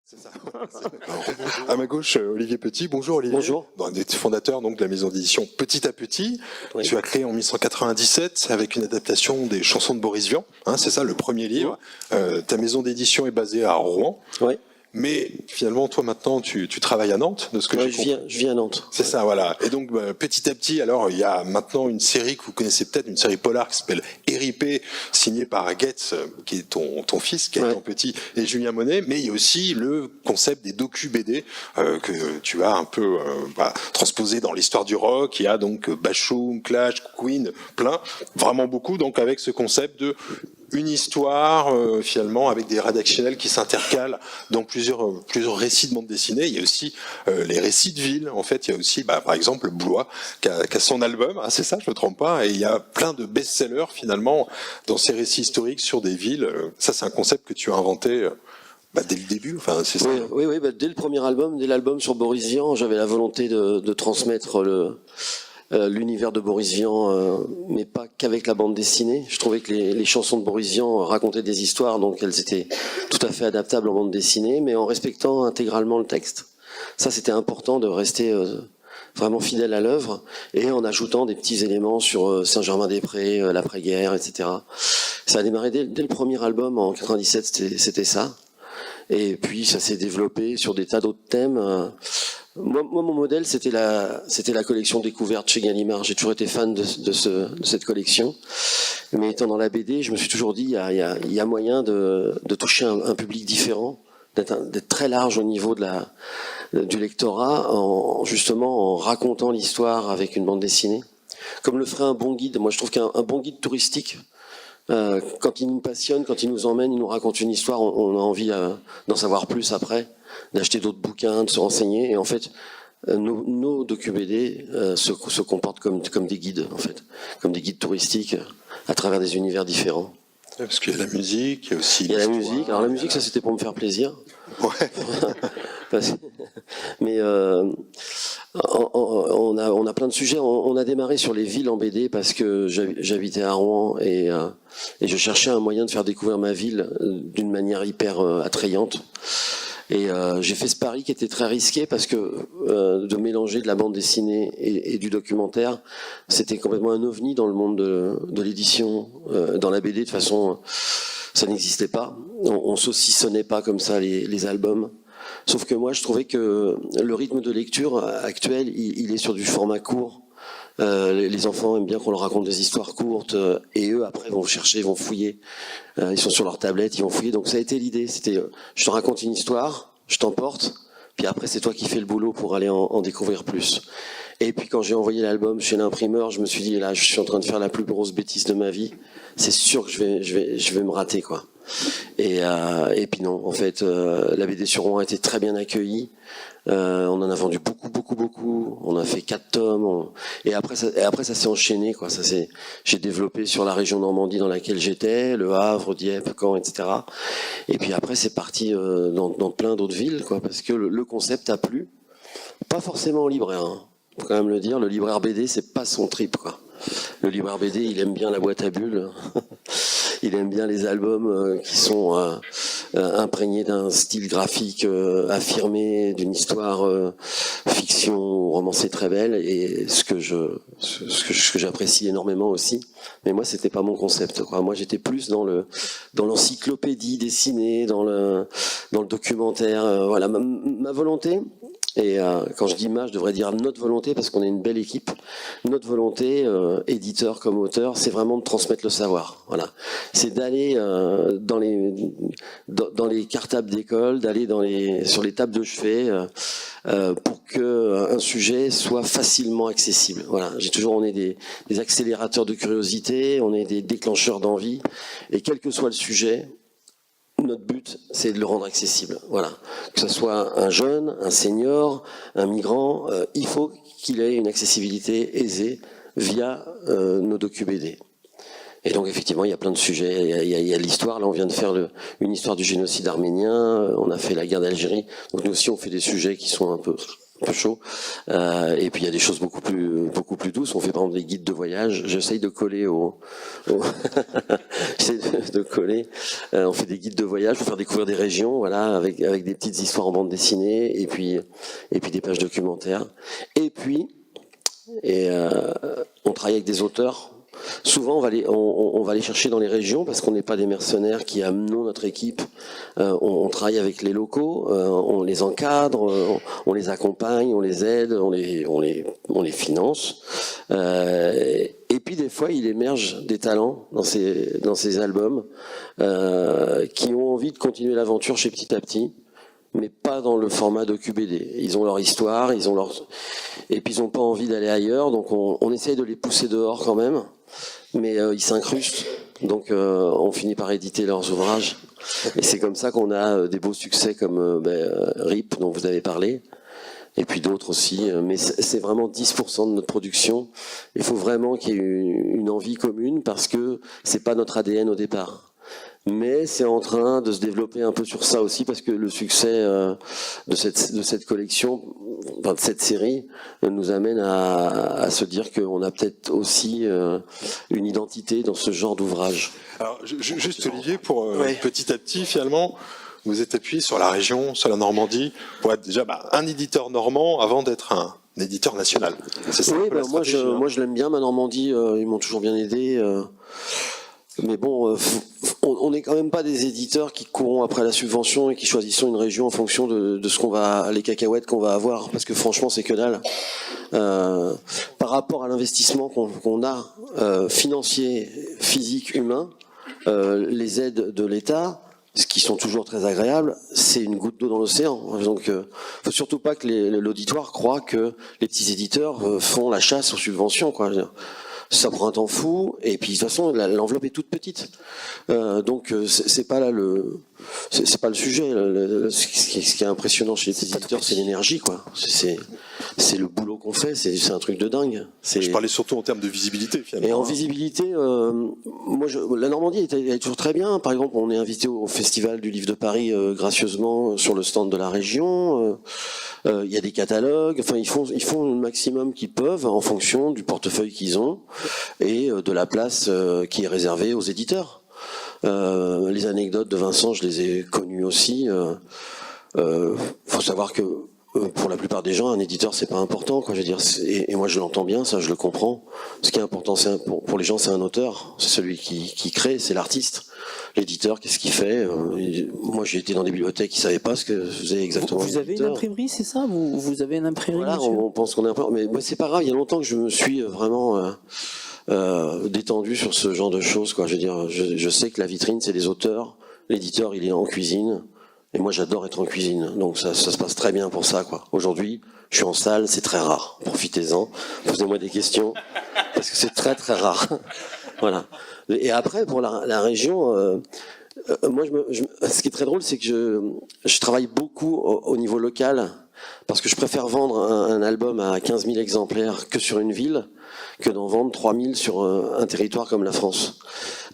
C'est ça. À ma gauche, Olivier Petit. Bonjour Olivier. Bonjour. Un des fondateurs donc, de la maison d'édition Petit à Petit. Oui. Tu as créé en 1997 avec une adaptation des chansons de Boris Vian. Hein, c'est ça, le premier livre. Ta maison d'édition est basée à Rouen. Oui. Mais finalement, toi maintenant, tu travailles à Nantes, de ce que je vis à Nantes. C'est ça, voilà. Et donc, petit à petit, alors, il y a maintenant une série que vous connaissez peut-être, une série polar qui s'appelle Éripé, signée par Getz, qui est ton fils, qui est ton petit, et Julien Monet. Mais il y a aussi le concept des docu-BD que tu as un peu transposé dans l'histoire du rock. Il y a donc Bachoum, Clash, Queen, plein, vraiment beaucoup. Donc, avec ce concept de une histoire finalement avec des rédactionnels qui s'intercalent dans plusieurs récits de bande dessinée. Il y a aussi les récits de ville. En fait, il y a aussi, par exemple, Blois qui a son album. Ah, c'est ça, je me trompe pas. Et il y a plein de best-sellers finalement dans ces récits historiques sur des villes. Ça, c'est un concept que tu as inventé. Dès le début, enfin, c'est ça. Oui, dès le premier album, dès l'album sur Boris Vian, j'avais la volonté de transmettre l'univers de Boris Vian, mais pas qu'avec la bande dessinée. Je trouvais que les chansons de Boris Vian racontaient des histoires, donc elles étaient tout à fait adaptables en bande dessinée, mais en respectant intégralement le texte. Ça, c'était important de rester vraiment fidèle à l'œuvre, et en ajoutant des petits éléments sur Saint-Germain-des-Prés, l'après-guerre, etc. Ça a démarré dès le premier album, en 97, c'était ça. Et puis ça s'est développé sur des tas d'autres thèmes. Moi, mon modèle, c'était la collection découverte chez Gallimard. J'ai toujours été fan de cette collection. Mais étant dans la BD, je me suis toujours dit, il y a moyen de toucher un public différent, d'être très large au niveau du lectorat, justement en racontant l'histoire avec une bande dessinée. Comme le ferait un bon guide. Moi, je trouve qu'un bon guide touristique, quand il nous passionne, quand il nous emmène, il nous raconte une histoire, on a envie d'en savoir plus après, d'acheter d'autres bouquins, de se renseigner. Et en fait, nos docu-BD se comportent comme des guides, en fait, comme des guides touristiques à travers des univers différents. Parce qu'il y a la musique, il y a aussi. Il y a la musique. Alors la musique, ça c'était pour me faire plaisir. Ouais. Mais on a plein de sujets. On a démarré sur les villes en BD parce que j'habitais à Rouen et je cherchais un moyen de faire découvrir ma ville d'une manière hyper attrayante. Et j'ai fait ce pari qui était très risqué parce que de mélanger de la bande dessinée et du documentaire, c'était complètement un ovni dans le monde de l'édition. Dans la BD, de toute façon, ça n'existait pas. On saucissonnait pas comme ça les albums. Sauf que moi, je trouvais que le rythme de lecture actuel, il est sur du format court. Les enfants aiment bien qu'on leur raconte des histoires courtes, et eux, après, vont chercher, vont fouiller. Ils sont sur leur tablette, ils vont fouiller. Donc ça a été l'idée. C'était, je te raconte une histoire, je t'emporte, puis après, c'est toi qui fais le boulot pour aller en découvrir plus. Et puis quand j'ai envoyé l'album chez l'imprimeur, je me suis dit, là, je suis en train de faire la plus grosse bêtise de ma vie. C'est sûr que je vais me rater, quoi. Et puis non, en fait, la BD sur Rouen a été très bien accueillie. On en a vendu beaucoup. On a fait 4 tomes. Et après ça s'est enchaîné, quoi. J'ai développé sur la région Normandie dans laquelle j'étais, Le Havre, Dieppe, Caen, etc. Et puis après, c'est parti dans plein d'autres villes, quoi, parce que le concept a plu. Pas forcément au libraire, hein. Faut quand même le dire. Le libraire BD, c'est pas son trip, quoi. Le libraire BD, il aime bien la boîte à bulles. Il aime bien les albums qui sont imprégnés d'un style graphique affirmé, d'une histoire fiction ou romancée très belle, et ce que j'apprécie énormément aussi. Mais moi, c'était pas mon concept, quoi. Moi, j'étais plus dans l'encyclopédie dessinée, dans le documentaire. Voilà, ma volonté. Et quand je dis je devrais dire notre volonté, parce qu'on est une belle équipe. Notre volonté, éditeur comme auteur, c'est vraiment de transmettre le savoir. Voilà, c'est d'aller dans les cartables d'école, d'aller sur les tables de chevet, pour que un sujet soit facilement accessible. Voilà, on est des accélérateurs de curiosité, on est des déclencheurs d'envie, et quel que soit le sujet, notre but, c'est de le rendre accessible. Voilà. Que ce soit un jeune, un senior, un migrant, il faut qu'il ait une accessibilité aisée via nos docu-BD. Et donc, effectivement, il y a plein de sujets. Il y a l'histoire. Là, on vient de faire une histoire du génocide arménien. On a fait la guerre d'Algérie. Donc, nous aussi, on fait des sujets qui sont un peu un peu chaud. Et puis il y a des choses beaucoup plus douces. On fait par exemple des guides de voyage. J'essaye de coller j'essaye de coller. On fait des guides de voyage pour faire découvrir des régions, voilà, avec des petites histoires en bande dessinée, et puis des pages documentaires. Et puis on travaille avec des auteurs. Souvent, on va les chercher dans les régions parce qu'on n'est pas des mercenaires qui amenons notre équipe. On travaille avec les locaux, on les encadre, on les accompagne, on les aide, on les finance. Et puis des fois, il émerge des talents dans ces albums qui ont envie de continuer l'aventure chez Petit à Petit, mais pas dans le format docu-BD. Ils ont leur histoire, et puis ils n'ont pas envie d'aller ailleurs, donc on essaye de les pousser dehors quand même, mais ils s'incrustent, donc on finit par éditer leurs ouvrages. Et c'est comme ça qu'on a des beaux succès comme RIP, dont vous avez parlé, et puis d'autres aussi, mais c'est vraiment 10% de notre production. Il faut vraiment qu'il y ait une envie commune, parce que c'est pas notre ADN au départ. Mais c'est en train de se développer un peu sur ça aussi, parce que le succès de cette collection, enfin de cette série, nous amène à se dire qu'on a peut-être aussi une identité dans ce genre d'ouvrage. Alors, juste Olivier, pour petit à petit, finalement, vous êtes appuyé sur la région, sur la Normandie, pour être déjà un éditeur normand avant d'être un éditeur national. C'est ça, oui, moi je l'aime bien, ma Normandie, ils m'ont toujours bien aidé. Mais bon, on n'est quand même pas des éditeurs qui courons après la subvention et qui choisissons une région en fonction de ce les cacahuètes qu'on va avoir, parce que franchement c'est que dalle. Par rapport à l'investissement qu'on a, financier, physique, humain, les aides de l'État, ce qui sont toujours très agréables, c'est une goutte d'eau dans l'océan. Donc, faut surtout pas que l'auditoire croit que les petits éditeurs font la chasse aux subventions, quoi. Ça prend un temps fou, et puis de toute façon l'enveloppe est toute petite, donc c'est pas là c'est pas le sujet. Ce qui est impressionnant chez les petits éditeurs, c'est l'énergie, quoi. C'est le boulot qu'on fait, c'est un truc de dingue. Je parlais surtout en termes de visibilité, finalement. Et en visibilité, la Normandie est toujours très bien. Par exemple, on est invité au Festival du Livre de Paris gracieusement sur le stand de la région. Il y a des catalogues. Enfin, ils font le maximum qu'ils peuvent en fonction du portefeuille qu'ils ont et de la place qui est réservée aux éditeurs. Les anecdotes de Vincent, je les ai connues aussi. Faut savoir que pour la plupart des gens, un éditeur, c'est pas important, quoi. Je veux dire, et moi je l'entends bien, ça, je le comprends. Ce qui est important, pour les gens, c'est un auteur, c'est celui qui crée, c'est l'artiste. L'éditeur, qu'est-ce qu'il fait? Moi, j'ai été dans des bibliothèques qui savaient pas ce que faisait exactement. Vous avez une imprimerie, c'est ça? Vous avez une imprimerie? Voilà, on pense qu'on est un peu, mais c'est pas grave. Il y a longtemps que je me suis vraiment détendu sur ce genre de choses, quoi. Je veux dire, je sais que la vitrine, c'est les auteurs. L'éditeur, il est en cuisine. Et moi, j'adore être en cuisine, donc ça se passe très bien pour ça, quoi. Aujourd'hui, je suis en salle, c'est très rare. Profitez-en, posez-moi des questions, parce que c'est très très rare. Voilà. Et après, pour la région, moi, ce qui est très drôle, c'est que je travaille beaucoup au niveau local, parce que je préfère vendre un album à 15 000 exemplaires que sur une ville, que d'en vendre 3 000 sur un territoire comme la France.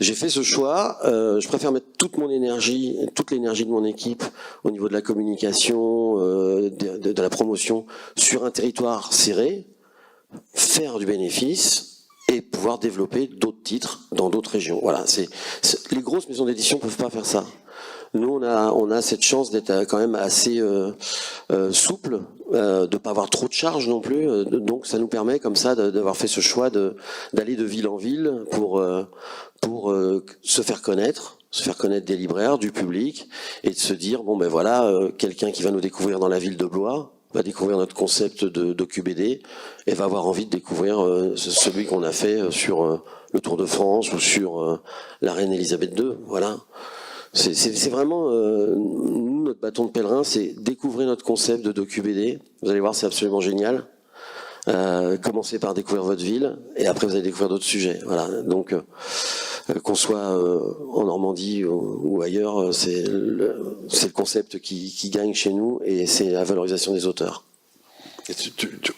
J'ai fait ce choix, je préfère mettre toute l'énergie de mon équipe au niveau de la communication, de la promotion sur un territoire serré, faire du bénéfice et pouvoir développer d'autres titres dans d'autres régions. Voilà, les grosses maisons d'édition peuvent pas faire ça. Nous, on a cette chance d'être quand même assez souple, de pas avoir trop de charges non plus. Donc, ça nous permet comme ça d'avoir fait ce choix d'aller de ville en ville pour se faire connaître des libraires, du public, et de se dire bon ben voilà, quelqu'un qui va nous découvrir dans la ville de Blois va découvrir notre concept de docu-BD et va avoir envie de découvrir celui qu'on a fait sur le Tour de France ou sur la Reine Elisabeth II. Voilà. C'est vraiment notre bâton de pèlerin, c'est découvrir notre concept de docu-BD. Vous allez voir, c'est absolument génial. Commencez par découvrir votre ville et après vous allez découvrir d'autres sujets. Voilà. Donc qu'on soit en Normandie ou ailleurs, c'est le concept qui gagne chez nous et c'est la valorisation des auteurs. Et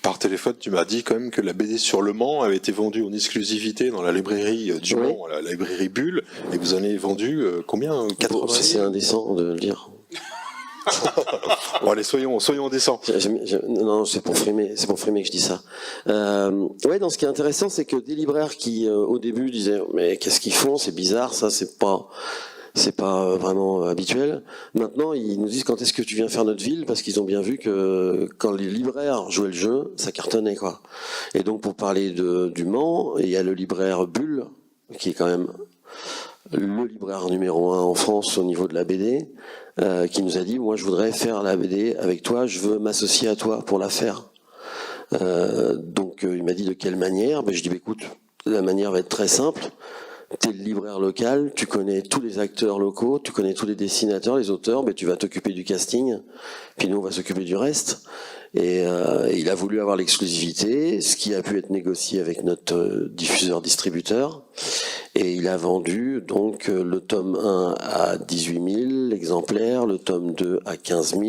par téléphone, tu m'as dit quand même que la BD sur Le Mans avait été vendue en exclusivité dans la librairie du Mans, la librairie Bulle, et vous en avez vendu combien? 80 000? C'est indécent de le dire. Bon, allez, soyons décents. Non, c'est pour frimer que je dis ça. Ouais, dans ce qui est intéressant, c'est que des libraires qui au début disaient mais qu'est-ce qu'ils font, c'est bizarre, ça c'est pas vraiment habituel. Maintenant, ils nous disent quand est-ce que tu viens faire notre ville, parce qu'ils ont bien vu que quand les libraires jouaient le jeu, ça cartonnait quoi. Et donc pour parler du Mans, il y a le libraire Bulle, qui est quand même le libraire numéro 1 en France au niveau de la BD, qui nous a dit moi je voudrais faire la BD avec toi, je veux m'associer à toi pour la faire. Donc il m'a dit de quelle manière, je dis écoute, la manière va être très simple. T'es le libraire local, tu connais tous les acteurs locaux, tu connais tous les dessinateurs, les auteurs, tu vas t'occuper du casting, puis nous on va s'occuper du reste. Et il a voulu avoir l'exclusivité, ce qui a pu être négocié avec notre diffuseur-distributeur. Et il a vendu donc le tome 1 à 18 000 exemplaires, le tome 2 à 15 000,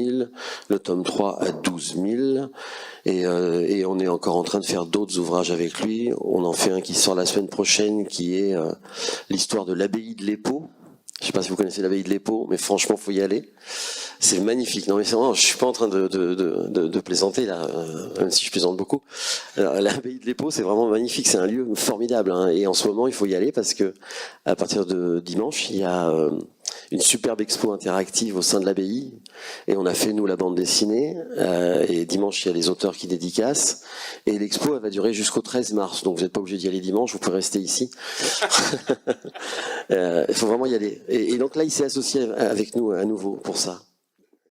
le tome 3 à 12 000. Et on est encore en train de faire d'autres ouvrages avec lui. On en fait un qui sort la semaine prochaine, qui est l'histoire de l'abbaye de l'Épau. Je sais pas si vous connaissez l'abbaye de l'Épau, mais franchement, faut y aller. C'est magnifique. Non, mais c'est vraiment, je suis pas en train de plaisanter là, même si je plaisante beaucoup. L'abbaye de l'Épau, c'est vraiment magnifique. C'est un lieu formidable, hein. Et en ce moment, il faut y aller parce que à partir de dimanche, il y a une superbe expo interactive au sein de l'abbaye. Et on a fait, nous, la bande dessinée. Et dimanche, il y a les auteurs qui dédicacent. Et l'expo, elle va durer jusqu'au 13 mars. Donc, vous n'êtes pas obligé d'y aller dimanche, vous pouvez rester ici. Il faut vraiment y aller. Et donc là, il s'est associé avec nous à nouveau pour ça.